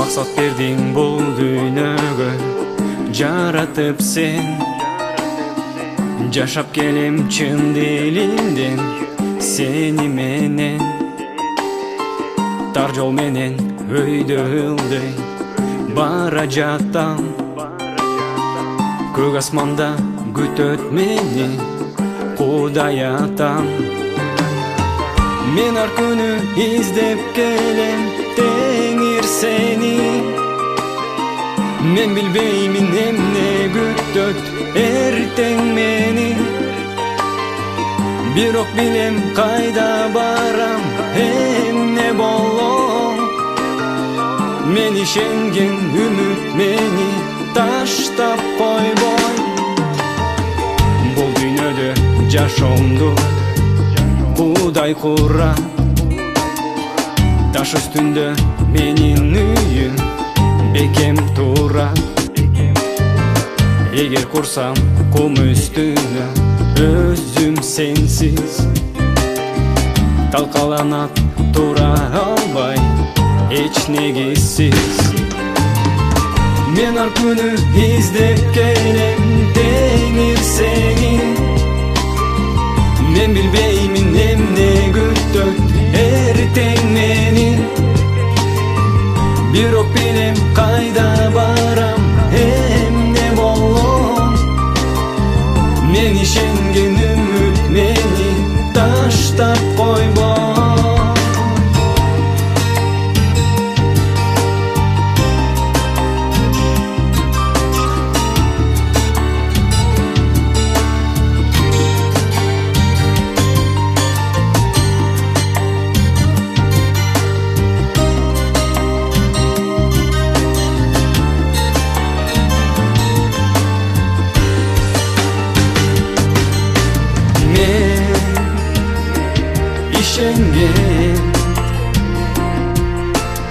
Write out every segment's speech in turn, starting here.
Максат бердиң бул дүйнөгө, жаратып сен. Жашап келем чын дилимден сени менен. Тар жол менен өйдө ылдый бара жатам. Көк асманда күтөт мени Кудай атам. Мен ар күнү издеп келем теңир сени. Мен билбеймин эмне күтөт эртең мени. Бирок билем кайда барам, эмне болом. Мен ишенген үмүт мени таштап койбой. Бул дүйнөдө жашоомду Кудай кура. Таш үстүндө менин үйүм бекем тура. Эгер курсам кум үстүнө өзүм сенсиз талкаланат тура албай эч негизсиз. Мен ар күнү издеп келем теңир сени. Мен билбеймин эмне күтөт эртең мени. Бирок билем кайда барам, эмне болом. Мен ишенген үмүт мени таштап койбой.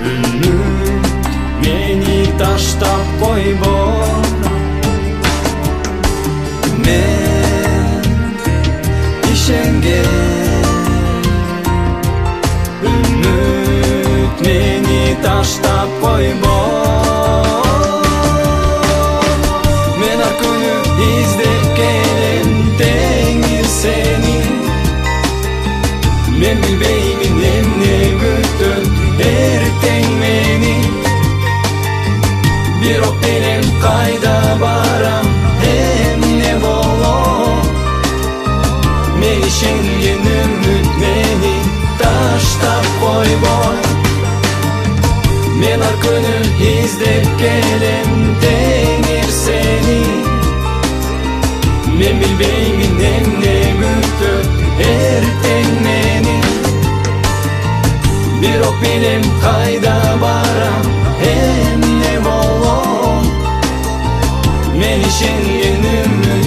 Үмүт мени таштап койбой. Мен ишенген үмүт мени таштап койбой. Мен ар күнү издеп келем теңир сени. Мен билбеймин эмне күтөт эртең мени. Бирок билем кайда барам, эмне болом. Мен ишенген үмүт мени таштап койбой. Мен ар күнү издеп келем теңир сени. Мен билбеймин эмне күтөт эртең мени. Бирок билем кайда барам, эмне болом. Мен ишенген үмүт